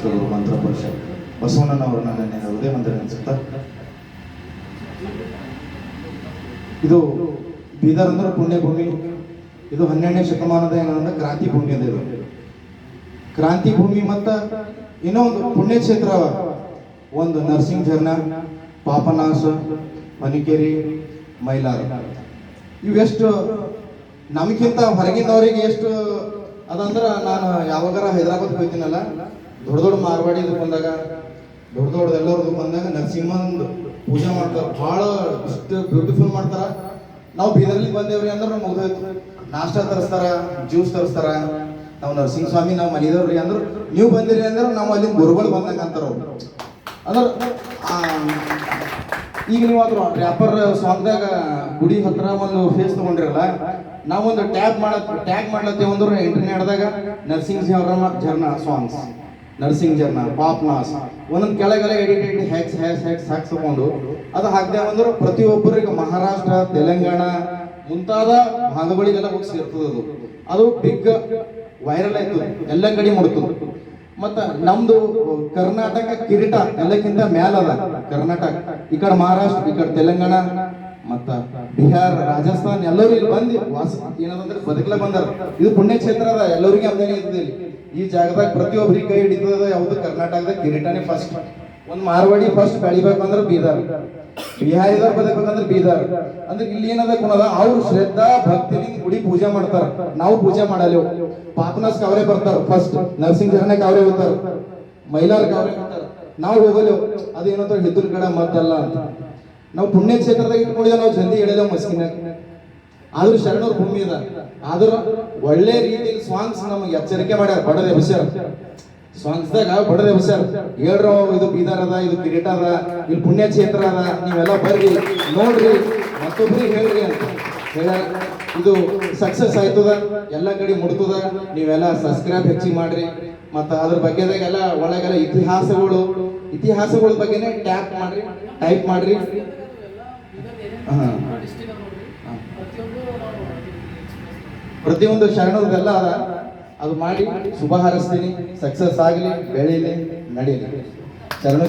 ಶ್ರೀ ಮಂತ್ರ ಪರಿಷತ್ ಬಸವಣ್ಣನವರನ್ನ ನನ್ನ ಹೃದಯ ಮಂದಿರ ಅನಿಸುತ್ತಾ. ಇದು ಬೀದರ್ ಅಂದ್ರೆ ಪುಣ್ಯಭೂಮಿ. ಇದು 12ನೇ ಶತಮಾನದ ಏನಂದ್ರೆ ಕ್ರಾಂತಿ ಭೂಮಿ ಅದ. ಇದು ಕ್ರಾಂತಿ ಭೂಮಿ ಮತ್ತು ಇನ್ನೊಂದು ಪುಣ್ಯಕ್ಷೇತ್ರ ಒಂದು ನರಸಿಂಹ ಝರ್ನಾ, ಪಾಪನಾಶ, ಮನಿಕೇರಿ, ಮೈಲಾರ. ಇವೆಷ್ಟು ನಮಗಿಂತ ಹೊರಗಿನವರಿಗೆ ಎಷ್ಟು ಅದಂದ್ರೆ, ನಾನು ಯಾವಾಗಾರ ಹೈದರಾಬಾದ್ ಹೋಗ್ತೀನಲ್ಲ, ದೊಡ್ಡ ದೊಡ್ಡ ಮಾರ್ವಾಡಿ ಬಂದಾಗ, ದೊಡ್ಡ ಎಲ್ಲರದು ಬಂದಾಗ ನರಸಿಂಹಂದು ಪೂಜೆ ಮಾಡ್ತಾರೆ. ಭಾಳ ಇಷ್ಟು ಬ್ಯೂಟಿಫುಲ್ ಮಾಡ್ತಾರ. ನಾವು ಬೀದರ್ಲಿ ಬಂದೇವ್ರಿ ಅಂದ್ರೆ ಮುಗಿದೋಯ್ತು. ನಾಷ್ಟ ತರಿಸ್ತಾರ, ಜ್ಯೂಸ್ ತರಿಸ್ತಾರ. ನಾವು ನರಸಿಂಹ ಸ್ವಾಮಿ ನಾವು ಮನೆದವ್ರಿ ಅಂದ್ರೆ, ನೀವು ಬಂದಿರಿ ಅಂದ್ರೆ ನಾವು ಅಲ್ಲಿ ಗುರುಗಳು ಬಂದಂಗ ಅಂತಾರ ಅವ್ರು. ಅಂದ್ರೆ ಈಗ ನೀವು ಅದ್ರ ರ್ಯಾಪರ್ ಸಾಂಗ್ದಾಗ ಗುಡಿ ಹತ್ರ ಒಂದು ಫೇಸ್ ತಗೊಂಡಿರಲ್ಲ, ನಾವೊಂದು ಟ್ಯಾಗ್ ಮಾಡ್ಲತ್ತೇವೆ ಅಂದ್ರೆ ಇಂಟರ್ನೆಟ್ದಾಗ ನರಸಿಂಹ ಝರ್ನಾ ಸಾಂಗ್ಸ್, ನರಸಿಂಹ ಝರ್ನಾ, ಪಾಪ್ನಾಸ್ ಒಂದೊಂದು ಕೆಳಗೆಲ್ಲ ಎಡಿಟ್ ಹ್ಯಾಕ್ಸ್ ಹಾಕ್ಸ್ಕೊಂಡು ಅದು ಹಾಕ್ದೇವೆ ಅಂದ್ರೆ ಪ್ರತಿಯೊಬ್ಬರಿಗೆ ಮಹಾರಾಷ್ಟ್ರ, ತೆಲಂಗಾಣ ಮುಂತಾದ ಭಾಗಗಳಿಗೆಲ್ಲ ಹೋಗಿ ಸೇರ್ತದೆ. ಅದು ಬಿಗ್ ವೈರಲ್ ಆಯ್ತು, ಎಲ್ಲ ಕಡೆ ಮುಡ್ತದೆ. ಮತ್ತು ನಮ್ದು ಕರ್ನಾಟಕ ಕಿರೀಟ ಎಲ್ಲಕ್ಕಿಂತ ಮ್ಯಾಲದ. ಕರ್ನಾಟಕ ಈ ಕಡೆ ಮಹಾರಾಷ್ಟ್ರ, ಈ ಕಡೆ ತೆಲಂಗಾಣ ಮತ್ತು ಬಿಹಾರ, ರಾಜಸ್ಥಾನ್ ಎಲ್ಲರೂ ಇಲ್ಲಿ ಬಂದು ಏನದಂದ್ರೆ ಬದುಕಲ ಬಂದಾರ. ಇದು ಪುಣ್ಯಕ್ಷೇತ್ರ ಅದ, ಎಲ್ಲರಿಗೆ ಅಭಿನಯ ಇರ್ತದೆ. ಈ ಜಾಗದಾಗ ಪ್ರತಿಯೊಬ್ಬರಿಗೆ ಕೈ ಹಿಡಿತದ. ಯಾವುದು ಕರ್ನಾಟಕದ ಕಿರೀಟನೇ ಫಸ್ಟ್. ಒಂದು ಮಾರ್ವಾಡಿ ಫಸ್ಟ್ ಬೆಳಿಬೇಕಂದ್ರೆ ಬೀದರ್, ಬಿಹಾರಿದವ್ರು ಬದುಕಬೇಕಂದ್ರೆ ಬೀದರ್. ಅಂದ್ರೆ ಇಲ್ಲಿ ಏನದ ಕುಣದ, ಅವ್ರು ಶ್ರದ್ಧಾ ಭಕ್ತಿಲಿಂದ ಗುಡಿ ಪೂಜೆ ಮಾಡ್ತಾರ. ನಾವು ಪೂಜೆ ಮಾಡಲೇವು. ಪಾಪನಾಸ್ಗೆ ಅವರೇ ಬರ್ತಾರ ಫಸ್ಟ್, ನರಸಿಂಹ ಝರ್ನಾಕ್ಕೆ ಅವರೇ ಹೋಗ್ತಾರ, ಮೈಲಾರ್ಗೆ ಅವರೇ ಬರ್ತಾರ. ನಾವು ಹೋಗಲೇವು. ಅದೇನಂತ ಹಿದ್ದೂರು ಕಡೆ ಮದ್ದಲ್ಲ ಅಂತ. ನಾವು ಪುಣ್ಯಕ್ಷೇತ್ರದಾಗ ಇಟ್ಕೊಂಡಿದ್ದೆ, ನಾವು ಜಲ್ದಿ ಹೇಳಿದೆವು ಮಸ್ಕಿನಾಗ. ಆದ್ರೂ ಶರಣವ್ರ ಭೂಮಿ ಅದ. ಆದ್ರೂ ಒಳ್ಳೆ ರೀತಿಯಲ್ಲಿ ಸಾಂಗ್ಸ್ ನಮಗೆ ಎಚ್ಚರಿಕೆ ಮಾಡ್ಯಾರ. ಬಡದ ಎಬ್ಸ್ಯಾರ ಸಾಂಗ್ಸ್ದಾಗ, ಬಡದ ಎಬ್ಸ್ಯಾರ. ಹೇಳ್ರೋ ಇದು ಬೀದರ್ ಅದ, ಇದು ಕಿರೀಟ ಅದ, ಇಲ್ಲಿ ಪುಣ್ಯಕ್ಷೇತ್ರ ಅದ, ನೀವೆಲ್ಲ ಬರ್ರಿ ನೋಡ್ರಿ, ಮತ್ತೊಬ್ರಿಗೆ ಹೇಳ್ರಿ ಅಂತ ಹೇಳ. ಇದು ಸಕ್ಸಸ್ ಆಯ್ತದ, ಎಲ್ಲ ಕಡೆ ಮುಡ್ತದ. ನೀವೆಲ್ಲ ಸಬ್ಸ್ಕ್ರೈಬ್ ಹೆಚ್ಚಿಗೆ ಮಾಡ್ರಿ. ಮತ್ತು ಅದ್ರ ಬಗ್ಗೆದಾಗೆಲ್ಲ ಒಳಗೆಲ್ಲ ಇತಿಹಾಸಗಳ ಬಗ್ಗೆನೇ ಟೈಪ್ ಮಾಡ್ರಿ. ಪ್ರತಿಯೊಂದು ಶರಣರದೆಲ್ಲ ಅದ, ಅದು ಮಾಡಿ ಶುಭ ಹಾರೈಸ್ತೀನಿ. ಸಕ್ಸಸ್ ಆಗಲಿ, ಬೆಳೀಲಿ, ನಡೀಲಿ. ಶರಣ